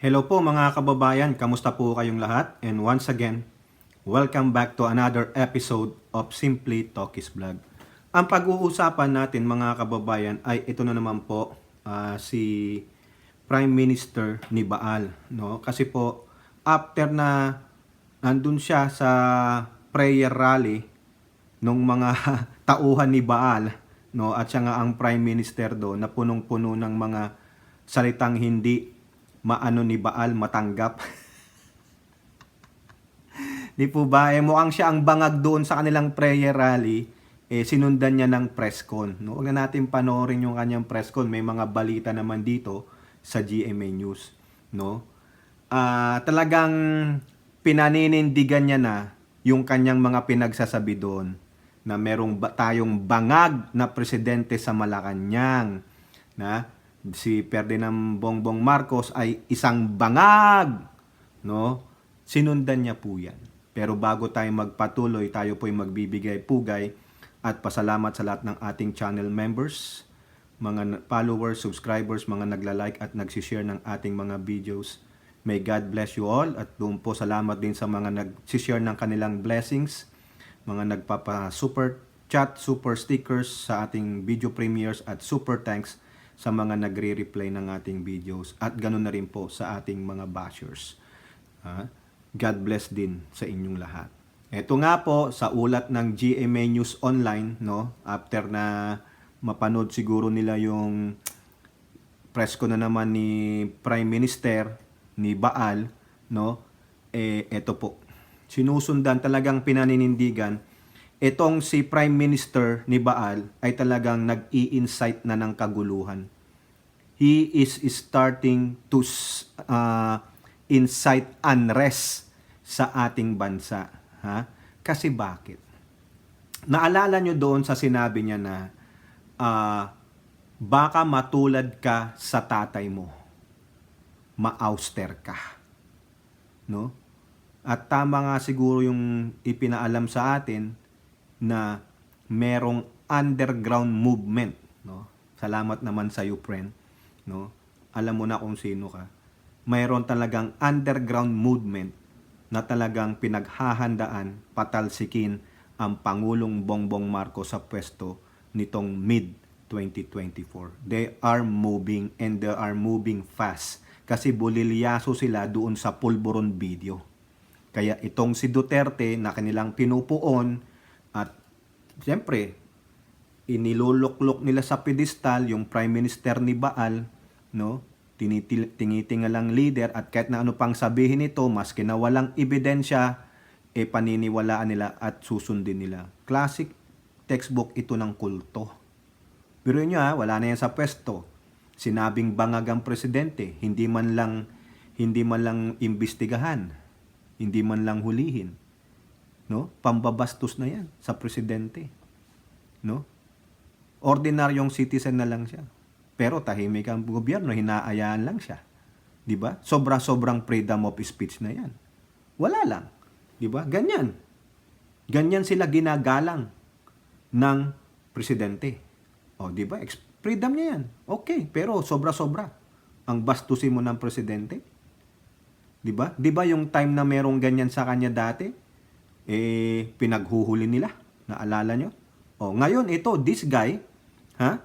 Hello po mga kababayan, kamusta po kayong lahat? And once again, welcome back to another episode of Simply Talkies Vlog. Ang pag-uusapan natin mga kababayan ay ito na naman po, si Prime Minister ni Baal. No? Kasi po, after na nandun siya sa prayer rally nung mga tauhan ni Baal, no? At siya nga ang Prime Minister doon na punong-puno ng mga salitang hindi maano ni Baal matanggap. Di po ba? Mukhang siya ang bangag doon sa kanilang prayer rally. Sinundan niya ng press con. No? Huwag na natin panoorin yung kanyang press con. May mga balita naman dito sa GMA News. No? Talagang pinaninindigan niya na yung kanyang mga pinagsasabi doon na merong tayong bangag na presidente sa Malacanang. Na si Ferdinand Bongbong Marcos ay isang bangag, no? Sinundan niya po yan. Pero bago tayo magpatuloy, tayo po ay magbibigay pugay at pasalamat sa lahat ng ating channel members, mga followers, subscribers, mga nagla-like at nagsishare ng ating mga videos. May God bless you all at doon po salamat din sa mga nagsishare ng kanilang blessings, mga nagpapa-super chat, super stickers sa ating video premieres at super thanks sa mga nagre-reply ng ating videos at ganoon na rin po sa ating mga bashers. God bless din sa inyong lahat. Ito nga po sa ulat ng GMA News Online, no, after na mapanood siguro nila yung press ko na naman ni Prime Minister ni Baal, no, ito po. Sinusundan, talagang pinaninindigan. Itong si Prime Minister ni Baal ay talagang nag-i-incite na ng kaguluhan. He is starting to incite unrest sa ating bansa. Ha? Kasi bakit? Naalala nyo doon sa sinabi niya na baka matulad ka sa tatay mo. Ma-auster ka. No? At tama nga siguro yung ipinaalam sa atin na merong underground movement, no? Salamat naman sa iyo, friend, no? Alam mo na kung sino ka. Mayroon talagang underground movement na talagang pinaghahandaan patalsikin ang Pangulong Bongbong Marcos sa pwesto nitong mid-2024. They are moving and they are moving fast kasi bulilyaso sila doon sa pulburon video. Kaya itong si Duterte na kanilang pinupuon at siyempre, iniluluklok nila sa pedestal yung Prime Minister ni Baal, no? Tinitingalang leader at kahit na ano pang sabihin nito, maski na walang ebidensya, paniniwalaan nila at susundin nila. Classic textbook ito ng kulto. Pero nyo wala na yan sa pwesto. Sinabing bangag ang presidente, hindi man lang imbestigahan, hindi man lang hulihin. No? Pambabastos na yan sa presidente. No? Ordinaryong citizen na lang siya. Pero tahimik ang gobyerno, hinaayaan lang siya. 'Di ba? Sobra-sobrang freedom of speech na yan. Wala lang. 'Di ba? Ganyan. Ganyan sila ginagalang ng presidente. O, 'di ba? Freedom niya yan. Okay, pero sobra-sobra ang bastusin mo ng presidente. 'Di ba? 'Di ba yung time na merong ganyan sa kanya dati? Pinaghuhuli nila. Naalala nyo? O, ngayon, this guy,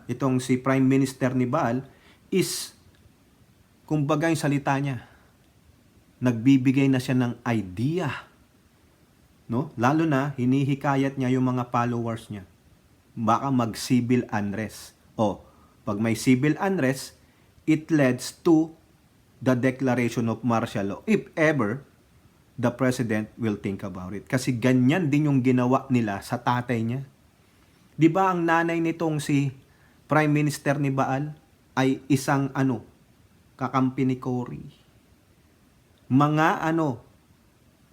itong si Prime Minister ni Baal, is, kumbaga yung salita niya, nagbibigay na siya ng idea. No? Lalo na, hinihikayat niya yung mga followers niya. Baka mag-civil unrest. O, pag may civil unrest, it leads to the declaration of martial law. If ever, the president will think about it. Kasi ganyan din yung ginawa nila sa tatay niya. Di ba ang nanay nitong si Prime Minister ni Baal ay isang kakampi ni Cory. Mga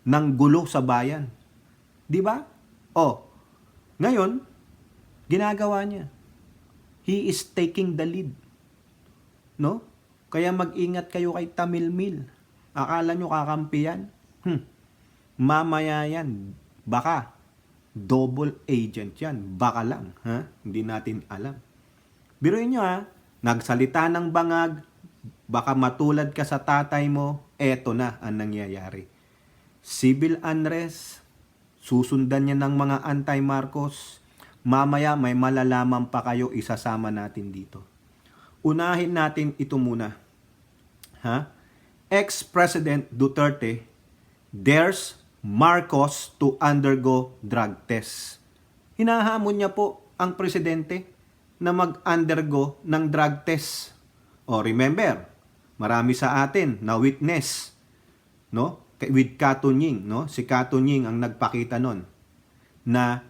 nang gulo sa bayan. Di ba? Ngayon, ginagawa niya. He is taking the lead. No? Kaya mag-ingat kayo kay Tamil Mil. Akala nyo kakampi yan? Mamaya yan, baka double agent yan, baka lang, hindi natin alam. Biruin nyo nagsalita ng bangag, baka matulad ka sa tatay mo, eto na ang nangyayari. Civil unrest, susundan niya ng mga anti-Marcos, mamaya may malalaman pa kayo, isasama natin dito. Unahin natin ito muna. Ha? Ex-President Duterte dares Marcos to undergo drug test. Hinahamon niya po ang presidente na mag-undergo ng drug test. O remember, marami sa atin na witness, no? With Katunying, no? Si Katunying ang nagpakita nun na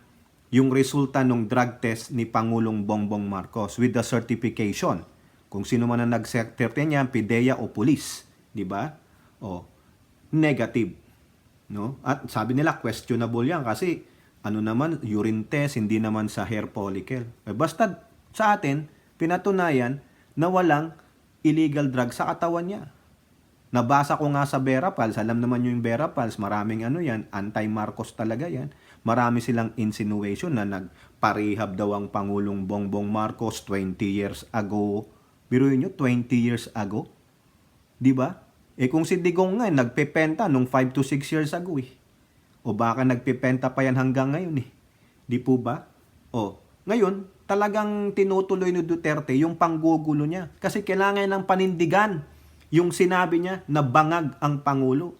yung resulta ng drug test ni Pangulong Bongbong Marcos with the certification. Kung sino man ang nag-certify niya, PIDEA o police, di ba? O negative, no? At sabi nila questionable yan kasi ano naman, urine test, hindi naman sa hair follicle. Basta sa atin, pinatunayan na walang illegal drug sa katawan niya. Nabasa ko nga sa Verapals, alam naman yung Verapals, maraming ano yan, anti-Marcos talaga yan. Marami silang insinuation na nagparehab daw ang Pangulong Bongbong Marcos 20 years ago. Biruin nyo, 20 years ago? Di ba? Kung si Digong nga, nagpipenta nung 5 to 6 years ago eh. O baka nagpipenta pa yan hanggang ngayon eh. Di po ba? O, ngayon, talagang tinutuloy ni Duterte yung panggugulo niya. Kasi kailangan ng panindigan yung sinabi niya na bangag ang Pangulo.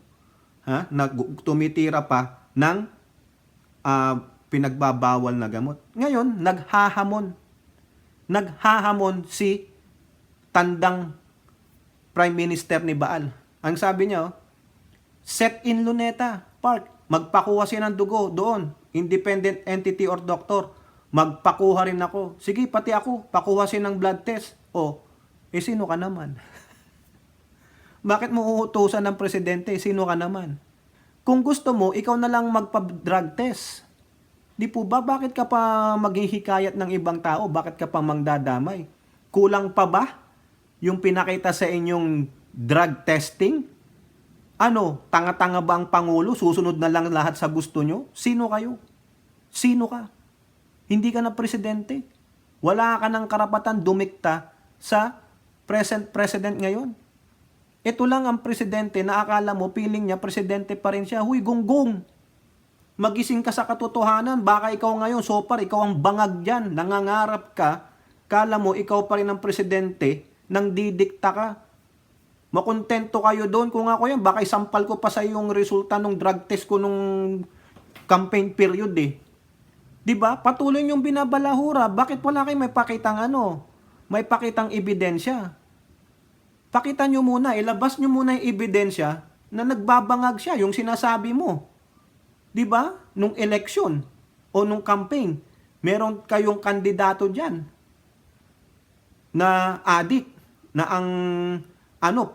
Ha? Na tumitira pa ng pinagbabawal na gamot. Ngayon, naghahamon. Naghahamon si tandang Prime Minister ni Baal. Ang sabi niya, set in Luneta Park. Magpakuha siya ng dugo doon. Independent entity or doctor. Magpakuha rin ako. Sige, pati ako. Pakuha siya ng blood test. O, sino ka naman? Bakit mo uutusan ng presidente? Sino ka naman? Kung gusto mo, ikaw na lang magpa-drug test. Di po ba? Bakit ka pa maghihikayat ng ibang tao? Bakit ka pa mangdadamay? Kulang pa ba yung pinakita sa inyong drug testing? Ano, tanga-tanga ba ang Pangulo? Susunod na lang lahat sa gusto nyo? Sino kayo? Sino ka? Hindi ka na presidente. Wala ka ng karapatan dumikta sa present president ngayon. Ito lang ang presidente na akala mo, feeling niya, presidente pa rin siya. Huy, gonggong! Magising ka sa katotohanan. Baka ikaw ngayon, so far, ikaw ang bangag dyan. Nangangarap ka. Kala mo, ikaw pa rin ang presidente nang didikta ka. Makontento kayo doon. Kung ako yan, baka isampal ko pa sa yung resulta ng drug test ko nung campaign period eh. Diba? Patuloy yung binabalahura. Bakit wala kayo may pakitang ano? May pakitang ebidensya. Pakita nyo muna, ilabas nyo muna yung ebidensya na nagbabangag siya, yung sinasabi mo. Diba? Nung election o nung campaign, meron kayong kandidato dyan na addict, na ang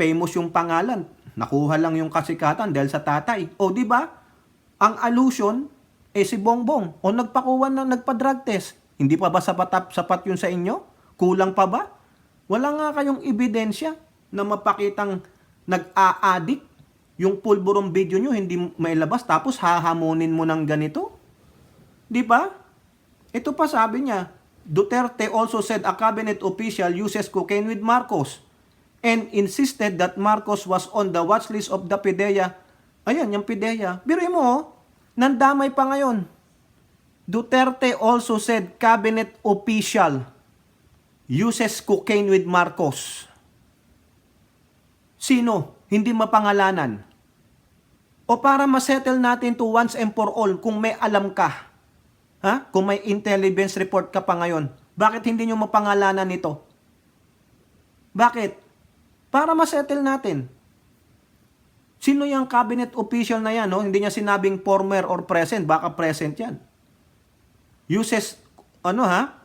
famous yung pangalan, nakuha lang yung kasikatan dahil sa tatay. O di ba? Ang allusion si Bongbong o nagpakuha na nagpa-drug test. Hindi pa ba sapat yun sa inyo? Kulang pa ba? Wala nga kayong ebidensya na mapakitang nag-a-addict. Yung pulburon video nyo hindi mailabas tapos hahamunin mo ng ganito. Di ba? Ito pa sabi niya, Duterte also said a cabinet official uses cocaine with Marcos and insisted that Marcos was on the watch list of the PIDEA. Ayan, yung PIDEA. Biruin mo, nandamay pa ngayon. Duterte also said cabinet official uses cocaine with Marcos. Sino? Hindi mapangalanan. O para masettle natin to once and for all kung may alam ka. Ha? Kung may intelligence report ka pa ngayon, bakit hindi nyo mapangalanan nito? Bakit? Para masettle natin. Sino yung cabinet official na yan? No? Hindi niya sinabing former or present. Baka present yan. Uses,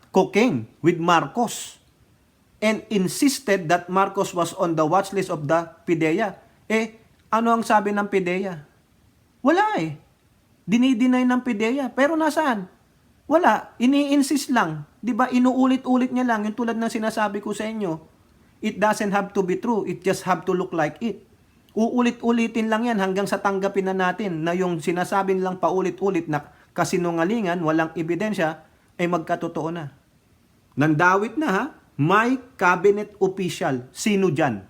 cocaine with Marcos. And insisted that Marcos was on the watch list of the PIDEA. Ano ang sabi ng PIDEA? Wala eh. Dinideny ng PIDEA. Pero nasaan? Wala. Ini-insist lang. Diba? Inuulit-ulit niya lang. Yung tulad ng sinasabi ko sa inyo. It doesn't have to be true. It just have to look like it. Uulit-ulitin lang yan hanggang sa tanggapin na natin na yung sinasabi lang paulit-ulit na kasinungalingan, walang ebidensya, ay magkatotoo na. Nandawit na ha? May cabinet official. Sino dyan?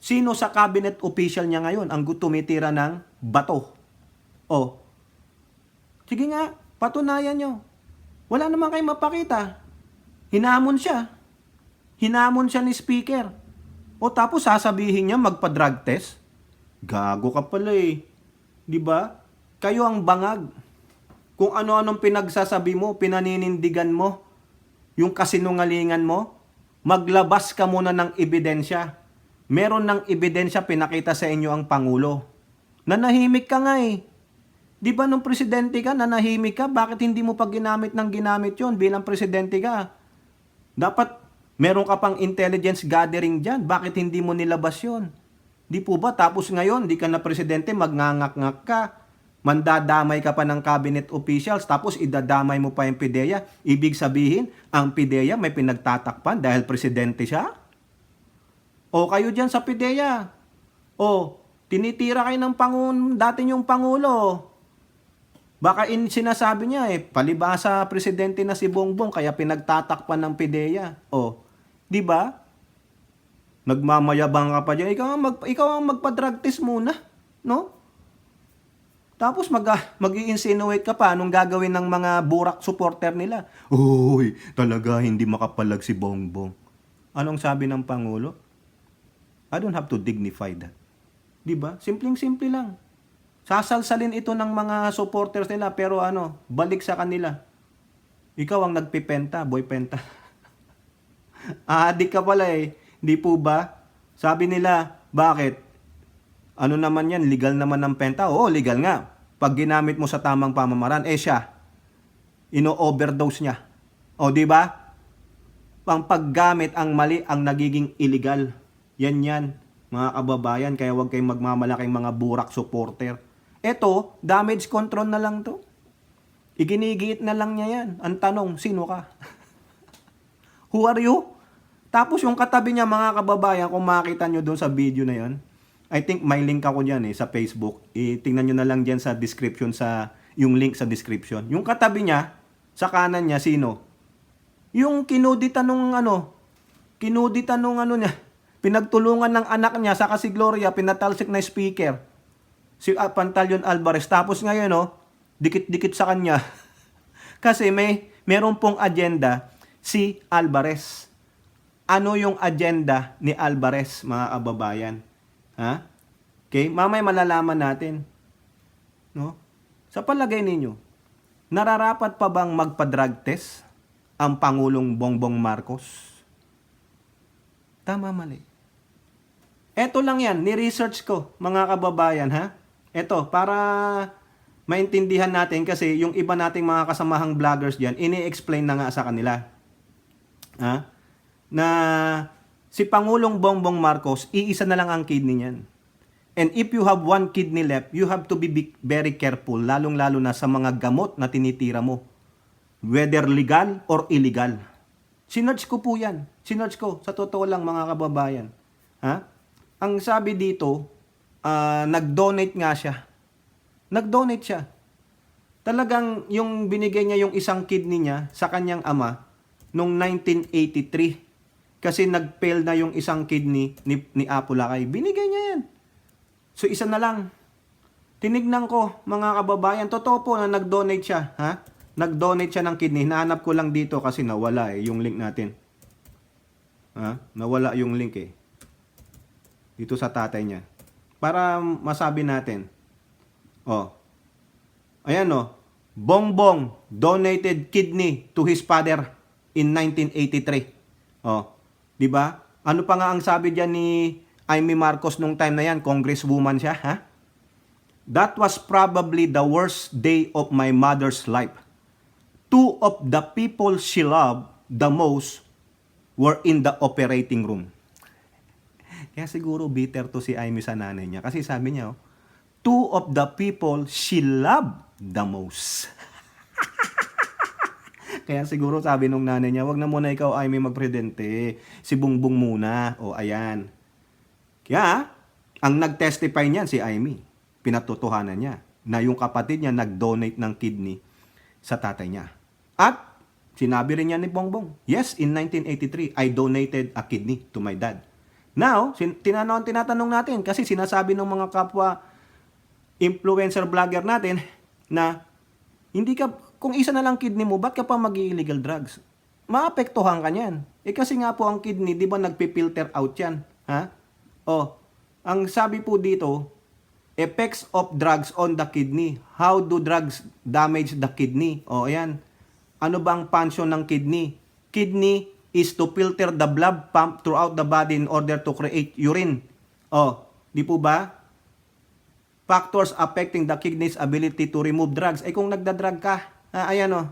Sino sa cabinet official niya ngayon ang tumitira ng bato? O, sige nga, patunayan nyo. Wala naman kayo mapakita. Hinamon siya. Hinamon siya ni speaker. O tapos sasabihin niya magpa-drug test? Gago ka pala eh. 'Di ba? Kayo ang bangag. Kung ano-anong pinagsasabi mo, pinaninindigan mo, yung kasinungalingan mo, maglabas ka muna ng ebidensya. Meron ng ebidensya pinakita sa inyo ang Pangulo. Nanahimik ka nga eh. Di ba nung presidente ka, nanahimik ka? Bakit hindi mo pa ginamit ng ginamit yon bilang presidente ka? Dapat meron ka pang intelligence gathering dyan. Bakit hindi mo nilabas yon? Di po ba? Tapos ngayon, di ka na presidente, magngangak-ngak ka. Mandadamay ka pa ng cabinet officials, tapos idadamay mo pa yung PIDEA. Ibig sabihin, ang PIDEA may pinagtatakpan dahil presidente siya? O kayo dyan sa PIDEA, o tinitira kayo ng dati yung Pangulo. Baka sinasabi niya palibasa presidente na si Bongbong kaya pinagtatakpan ng PIDEA. O, di ba? Nagmamayabang ka pa dyan. Ikaw ang magpa-drug test muna, no? Tapos mag-i-insinuate ka pa anong gagawin ng mga burak supporter nila. Uy, talaga hindi makapalag si Bongbong. Anong sabi ng Pangulo? I don't have to dignify that. Diba? Simpleng-simple lang. Sasalsalin ito ng mga supporters nila pero balik sa kanila. Ikaw ang nagpipenta, boy penta. Adik ka pala eh. Hindi po ba? Sabi nila, bakit? Ano naman yan? Legal naman ng penta? Oo, legal nga. Pag ginamit mo sa tamang pamamaraan, siya, ino-overdose niya. O, di ba? Ang paggamit ang mali ang nagiging illegal. Yan, mga kababayan. Kaya huwag kayong magmamalaking mga burak supporter. Eto, damage control na lang to. Iginigiit na lang niya yan. Ang tanong, sino ka? Who are you? Tapos yung katabi niya, mga kababayan, kung makita nyo doon sa video na yon, I think may link ako dyan sa Facebook. Tingnan nyo na lang dyan sa description, yung link sa description. Yung katabi niya, sa kanan niya, sino? Yung kinuditan nung niya, pinagtulungan ng anak niya, saka si Gloria, pinatalsik na speaker. Si Pantaleon Alvarez. Tapos ngayon, dikit-dikit sa kanya. Kasi meron pong agenda si Alvarez. Ano yung agenda ni Alvarez, mga kababayan? Ha? Okay? Mamaya malalaman natin. No? Sa palagay ninyo, nararapat pa bang magpa-drug test ang Pangulong Bongbong Marcos? Tama, mali. Eto lang yan, ni-research ko, mga kababayan, ha? Eto, para maintindihan natin kasi yung iba nating mga kasamahang vloggers dyan, ini-explain na nga sa kanila. Ha? Na si Pangulong Bongbong Marcos, iisa na lang ang kidney niyan. And if you have one kidney left, you have to be very careful, lalong-lalo na sa mga gamot na tinitira mo. Whether legal or illegal. Sinerch ko po yan. Sinerch ko. Sa totoo lang, mga kababayan. Ha? Ang sabi dito, nag-donate nga siya. Nag-donate siya. Talagang yung binigay niya yung isang kidney niya sa kanyang ama noong 1983. Kasi nag-fail na yung isang kidney ni Apo Lakay. Binigay niya yan. So, isa na lang. Tinignan ko, mga kababayan, totoo po na nag-donate siya. Ha? Nag-donate siya ng kidney. Nahanap ko lang dito kasi nawala yung link natin. Ha? Nawala yung link dito sa tatay niya. Para masabi natin. Ayan Bongbong donated kidney to his father in 1983. Di ba? Ano pa nga ang sabi diyan ni Amy Marcos nung time na yan? Congresswoman siya, ha? That was probably the worst day of my mother's life. Two of the people she loved the most were in the operating room. Kaya siguro bitter to si Amy sa nanay niya. Kasi sabi niya, two of the people she loved the most. Kaya siguro sabi nung nanay niya, wag na muna ikaw, Amy, magpresidente. Si Bongbong muna. Ayan. Kaya, ang nag-testify niyan si Amy. Pinatotohanan niya na yung kapatid niya nag-donate ng kidney sa tatay niya. At sinabi rin niya ni Bongbong, yes, in 1983, I donated a kidney to my dad. Now, tinatanong natin kasi sinasabi ng mga kapwa influencer vlogger natin na hindi ka, kung isa na lang kidney mo, ba't ka pa mag-illegal drugs? Maapektuhan ka niyan. Kasi nga po ang kidney, di ba nagpipilter out yan? Ha? Ang sabi po dito, effects of drugs on the kidney. How do drugs damage the kidney? Ayan. Ano ba ang function ng kidney? Kidney is to filter the blood pump throughout the body in order to create urine. Di po ba? Factors affecting the kidney's ability to remove drugs. Kung nagda-drug ka, ayan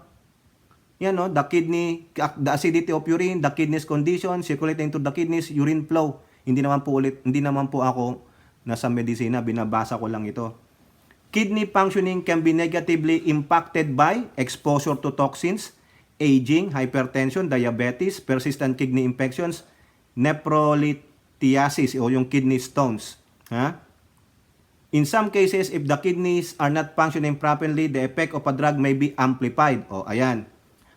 yan the kidney, the acidity of urine, the kidney's condition, circulating to the kidneys, urine flow. Hindi naman po ako nasa medisina, binabasa ko lang ito. Kidney functioning can be negatively impacted by exposure to toxins, aging, hypertension, diabetes, persistent kidney infections, nephrolithiasis o yung kidney stones. In some cases, if the kidneys are not functioning properly, the effect of a drug may be amplified. Ayan.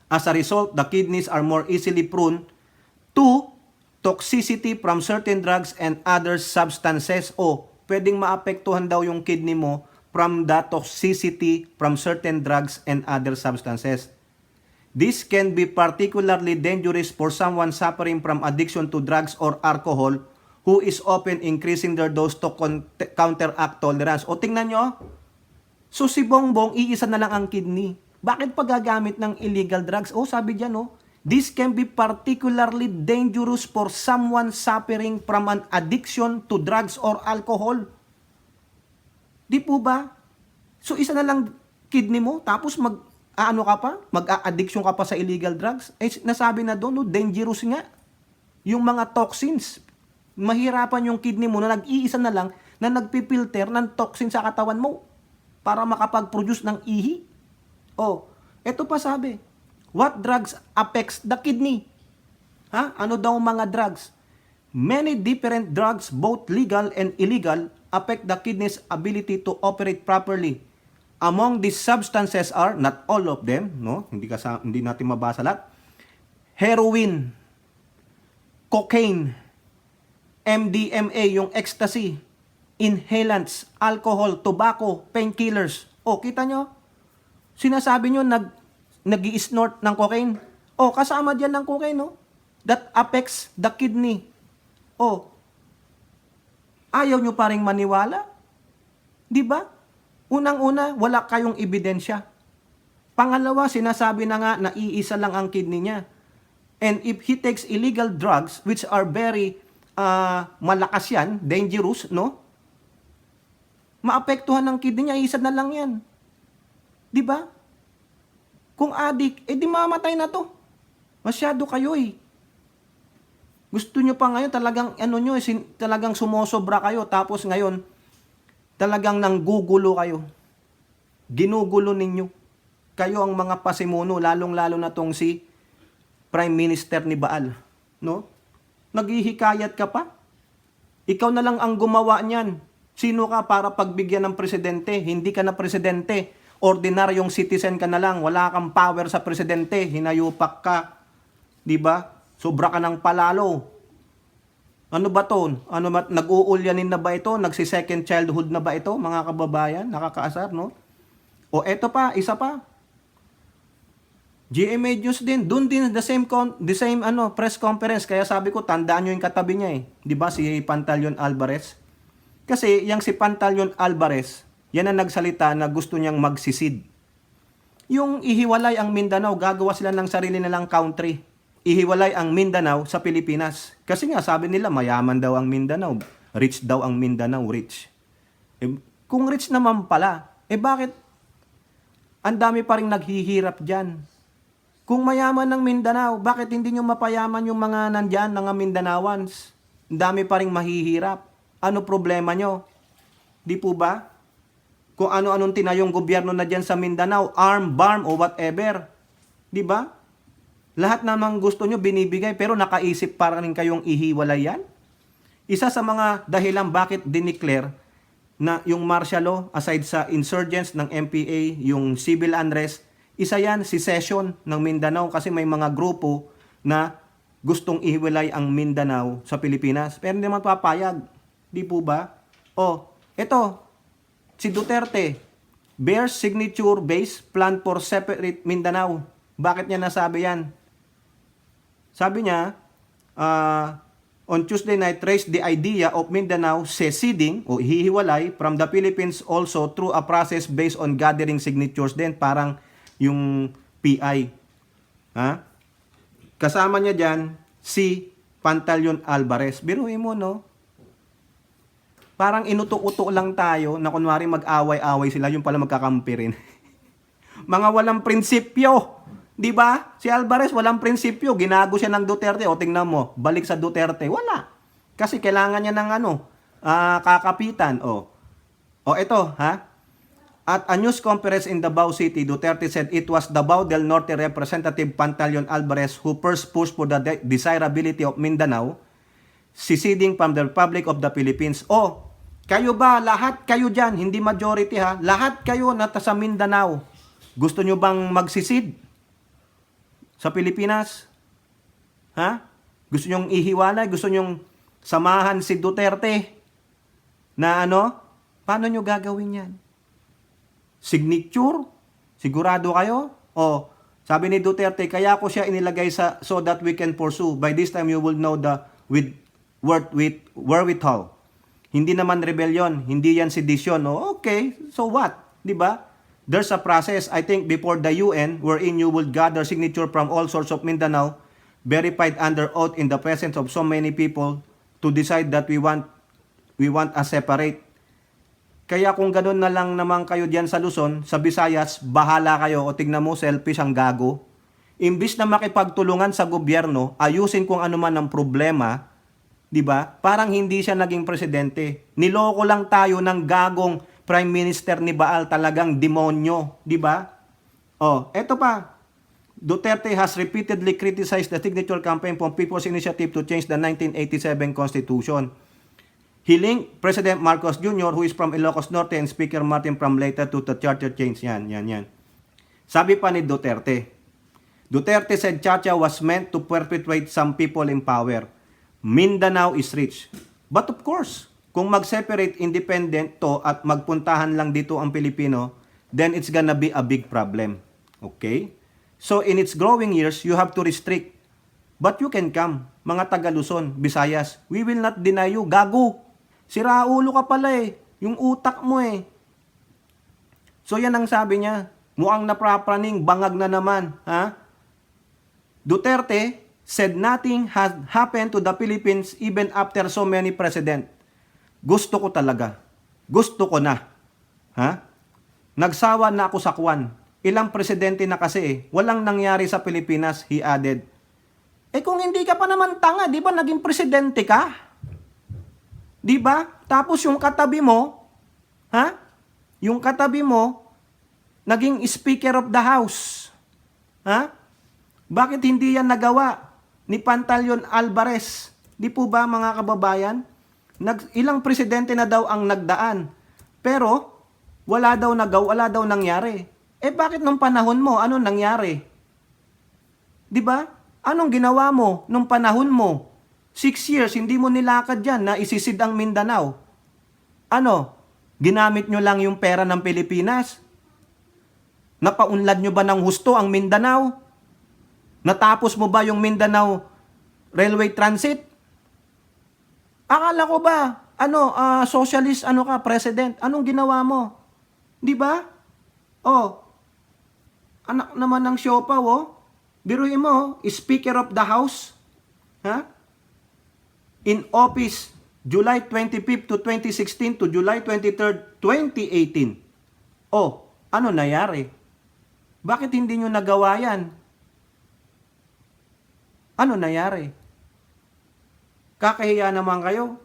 As a result, the kidneys are more easily prone to toxicity from certain drugs and other substances. Pwedeng maapektuhan daw yung kidney mo from the toxicity from certain drugs and other substances. This can be particularly dangerous for someone suffering from addiction to drugs or alcohol who is often increasing their dose to counteract tolerance. Tingnan nyo, so si Bongbong, iisa na lang ang kidney. Bakit pa gagamit ng illegal drugs? Sabi dyan, this can be particularly dangerous for someone suffering from an addiction to drugs or alcohol. Di po ba? So isa na lang kidney mo, tapos mag-a-addiction ka pa sa illegal drugs? Nasabi na doon, dangerous nga. Yung mga toxins, mahirapan yung kidney mo na nag-iisa na lang na nagpipilter ng toxin sa katawan mo para makapag-produce ng ihi. Eto pa sabi, what drugs affects the kidney? Ano daw mga drugs? Many different drugs, both legal and illegal, affect the kidney's ability to operate properly. Among these substances are, not all of them, hindi natin mabasa lahat, heroin, cocaine, MDMA, yung ecstasy, inhalants, alcohol, tobacco, painkillers. Kita nyo? Sinasabi nyo nag-i-snort ng cocaine. Kasama dyan ng cocaine, that affects the kidney. Ayaw nyo pa rin maniwala? Di ba? Unang-una, wala kayong ebidensya. Pangalawa, sinasabi na nga na iisa lang ang kidney niya. And if he takes illegal drugs, which are very malakas yan, dangerous, maapektuhan ng kidney niya, isa na lang yan. Di ba? Kung addict, di mamatay na to. Masyado kayo Gusto nyo pa ngayon talagang sumosobra kayo, tapos ngayon, talagang nanggugulo kayo. Ginugulo ninyo. Kayo ang mga pasimuno, lalong-lalo na tong si Prime Minister ni Baal. Naghihikayat ka pa? Ikaw na lang ang gumawa niyan. Sino ka para pagbigyan ng presidente? Hindi ka na presidente. Ordinaryong citizen ka na lang. Wala kang power sa presidente. Hinayupak ka. Diba? Sobra ka ng palalo. Ano ba to? Nag-uulyanin na ba ito? Nagsi-second childhood na ba ito? Mga kababayan, nakakaasar, eto pa, isa pa. GMA News din, doon din the same press conference. Kaya sabi ko, tandaan nyo yung katabi niya 'Di ba si Pantaleon Alvarez? Kasi yang si Pantaleon Alvarez, yan ang nagsalita na gusto niyang magsisid. Yung ihiwalay ang Mindanao, gagawa sila ng sarili nilang country. Ihiwalay ang Mindanao sa Pilipinas. Kasi nga sabi nila, mayaman daw ang Mindanao. Rich daw ang Mindanao, rich. Kung rich naman pala, bakit ang dami pa rin naghihirap dyan? Kung mayaman ng Mindanao, bakit hindi nyo mapayaman yung mga nandyan, mga Mindanawans? Ang dami pa rin mahihirap. Ano problema nyo? Di po ba? Kung ano-anong tinayong gobyerno na dyan sa Mindanao, BARM o whatever. Di ba? Lahat namang gusto nyo binibigay, pero nakaisip para rin kayong ihiwalay yan? Isa sa mga dahilan bakit dineclare na yung martial law, aside sa insurgents ng MPA, yung civil unrest, isa yan, secession ng Mindanao kasi may mga grupo na gustong ihiwalay ang Mindanao sa Pilipinas. Pero hindi naman papayag. Di po ba? O, ito, si Duterte, bears signature-based plan for separate Mindanao. Bakit niya nasabi yan? Sabi niya, on Tuesday night, raised the idea of Mindanao seceding o hihiwalay from the Philippines also through a process based on gathering signatures din, parang yung PI. Ha? Kasama niya dyan si Pantaleon Alvarez. Biruin mo, no? Parang inuto-uto lang tayo na kunwari mag-away-away sila, yung pala magkakampi rin. Mga walang prinsipyo. Di ba? Si Alvarez walang prinsipyo. Ginago siya ng Duterte. O tingnan mo, balik sa Duterte. Wala. Kasi kailangan niya ng kakapitan. O ito, ha? At a news conference in Davao City, Duterte said it was Davao del Norte Representative Pantaleon Alvarez who first pushed for the desirability of Mindanao, seceding from the Republic of the Philippines. O, kayo ba, lahat kayo dyan, hindi majority ha, lahat kayo na sa Mindanao, gusto nyo bang magsisid sa Pilipinas? Ha? Gusto nyong ihiwalay? Gusto nyong samahan si Duterte? Na paano nyo gagawin yan? Signature? Sigurado kayo? O, sabi ni Duterte, kaya ko siya inilagay so that we can pursue. By this time, you will know the wherewithal. Hindi naman rebellion, hindi yan sedisyon. O, okay, so what? Diba? There's a process, I think, before the UN wherein you will gather signature from all sorts of Mindanao, verified under oath in the presence of so many people to decide that we want a separate. Kaya kung gano'n na lang naman kayo diyan sa Luzon, sa Visayas, bahala kayo. O tignan mo, selfish ang gago. Imbis na makipagtulungan sa gobyerno, ayusin kung ano man ang problema, di ba? Parang hindi siya naging presidente. Niloko lang tayo ng gagong Prime Minister ni Baal, talagang demonyo, di ba? O, eto pa. Duterte has repeatedly criticized the signature campaign from People's Initiative to change the 1987 Constitution. He linked President Marcos Jr., who is from Ilocos Norte, and Speaker Martin from Leyte to the charter change. Yan. Sabi pa ni Duterte said Chacha was meant to perpetuate some people in power. Mindanao is rich. But of course, kung mag-separate independent to at magpuntahan lang dito ang Pilipino, then it's gonna be a big problem. Okay? So in its growing years, you have to restrict. But you can come, mga taga Luzon, Visayas. We will not deny you. Gago! Siraulo ka pala eh. Yung utak mo eh. So yan ang sabi niya. Mukhang naprapraning, bangag na naman. Ha? Duterte said nothing has happened to the Philippines even after so many presidents. Gusto ko talaga. Gusto ko na. Ha? Nagsawa na ako sa kwan. Ilang presidente na kasi eh. Walang nangyari sa Pilipinas, he added. Eh kung hindi ka pa naman tanga, di ba naging presidente ka? Di ba? Tapos yung katabi mo, ha? Yung katabi mo, naging Speaker of the House. Ha? Bakit hindi yan nagawa ni Pantaleon Alvarez? Di po ba mga kababayan? Ilang presidente na daw ang nagdaan. Pero, wala daw nangyari. Eh bakit nung panahon mo, anong nangyari? Di ba? Anong ginawa mo nung panahon mo? 6 years, hindi mo nilakad yan na isisid ang Mindanao. Ano? Ginamit nyo lang yung pera ng Pilipinas? Napaunlad nyo ba ng husto ang Mindanao? Natapos mo ba yung Mindanao Railway Transit? Akala ko ba, socialist, ka, president? Anong ginawa mo? Di ba? Oh, anak naman ng siopaw, oh. Biruin mo, Speaker of the House. Ha? In office, July 25 to 2016 to July 23, 2018. Oh, ano nangyari? Bakit hindi nyo nagawa yan? Ano nangyari? Kakahiya naman kayo.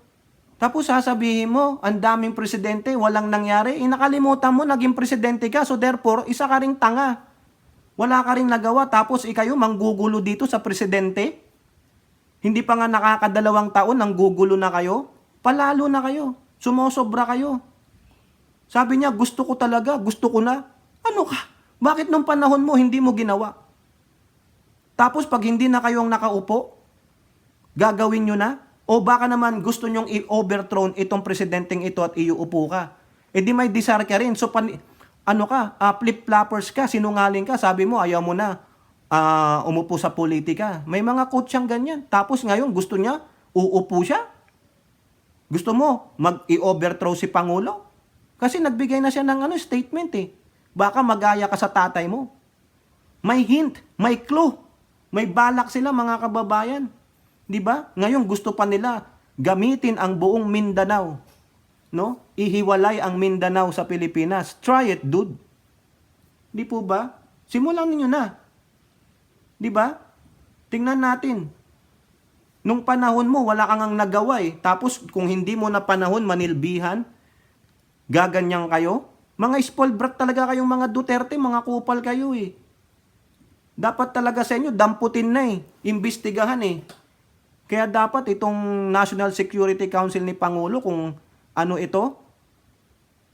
Tapos sasabihin mo, ang daming presidente, walang nangyari. Nakalimutan mo, naging presidente ka. So therefore, isa ka ring tanga. Wala ka ring nagawa. Tapos ikayo, manggugulo dito sa presidente. Hindi pa nga nakakadalawang taon, nanggugulo na kayo. Palalo na kayo. Sumosobra kayo. Sabi niya, gusto ko talaga, gusto ko na. Ano ka? Bakit nung panahon mo, hindi mo ginawa? Tapos pag hindi na kayong nakaupo, Gagawin nyo na? O baka naman gusto nyong i-overthrow itong presidenteng ito at iuupo ka? E di may disar ka rin. So, flip-floppers ka, sinungaling ka, sabi mo, ayaw mo na umupo sa politika. May mga coach siyang ganyan. Tapos ngayon, gusto niya, uupo siya? Gusto mo, mag-i-overthrow si Pangulo? Kasi nagbigay na siya ng statement eh. Baka magaya ka sa tatay mo. May hint, may clue. May balak sila mga kababayan. 'Di ba? Ngayon gusto pa nila gamitin ang buong Mindanao, no? Ihiwalay ang Mindanao sa Pilipinas. Try it, dude. 'Di po ba? Simulan niyo na. 'Di ba? Tingnan natin. Nung panahon mo wala kang ang nagawa eh. Tapos kung hindi mo na panahon manilbihan, gaganyan kayo. Mga spoiled brat talaga kayong mga Duterte, mga kupal kayo eh. Dapat talaga sa inyo, damputin na eh. Imbestigahan eh. Kaya dapat itong National Security Council ni Pangulo, kung ano ito,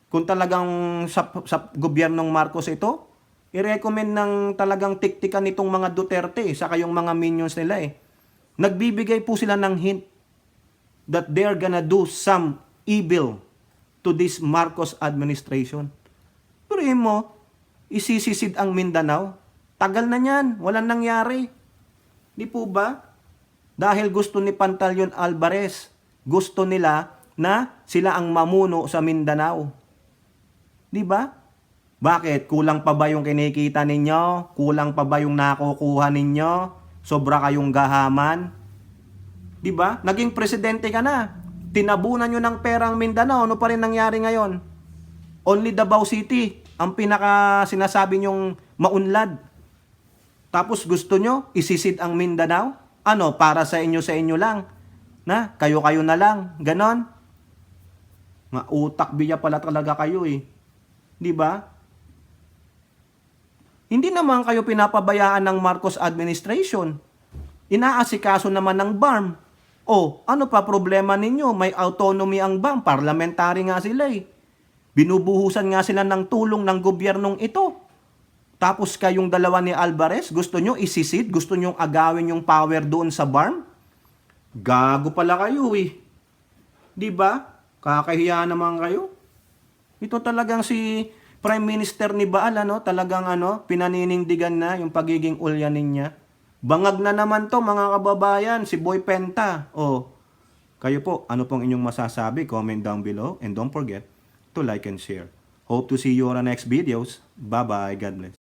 kung talagang sa gobyernong Marcos ito, i-recommend ng talagang tiktikan nitong mga Duterte, saka yung mga minions nila eh. Nagbibigay po sila ng hint that they're gonna do some evil to this Marcos administration. Pero mo, isisisid ang Mindanao. Tagal na yan, walang nangyari. Di po ba? Dahil gusto ni Pantaleon Alvarez, gusto nila na sila ang mamuno sa Mindanao. Di ba? Bakit? Kulang pa ba yung kinikita ninyo? Kulang pa ba yung nakukuha ninyo? Sobra kayong gahaman? Di ba? Naging presidente ka na. Tinabunan nyo ng perang Mindanao. Ano pa rin nangyari ngayon? Only Davao City ang pinaka sinasabi nyong maunlad. Tapos gusto nyo isisid ang Mindanao? Ano, para sa inyo lang? Na, kayo-kayo na lang. Ganon? Nga utak biya pala talaga kayo eh. Di ba? Hindi naman kayo pinapabayaan ng Marcos administration. Inaasikaso naman ng BARM. O, ano pa problema ninyo? May autonomy ang BARM. Parlamentary nga sila eh. Binubuhusan nga sila ng tulong ng gobyernong ito. Tapos kayong dalawa ni Alvarez, gusto nyo isisid? Gusto nyo agawin yung power doon sa BARM? Gago pala kayo eh. Di ba? Kakahiya naman kayo. Ito talagang si Prime Minister ni Baal, talagang pinaninindigan na yung pagiging ulyanin niya. Bangag na naman to mga kababayan, si Boy Penta. Kayo po, ano pong inyong masasabi? Comment down below and don't forget to like and share. Hope to see you on the next videos. Bye-bye. God bless.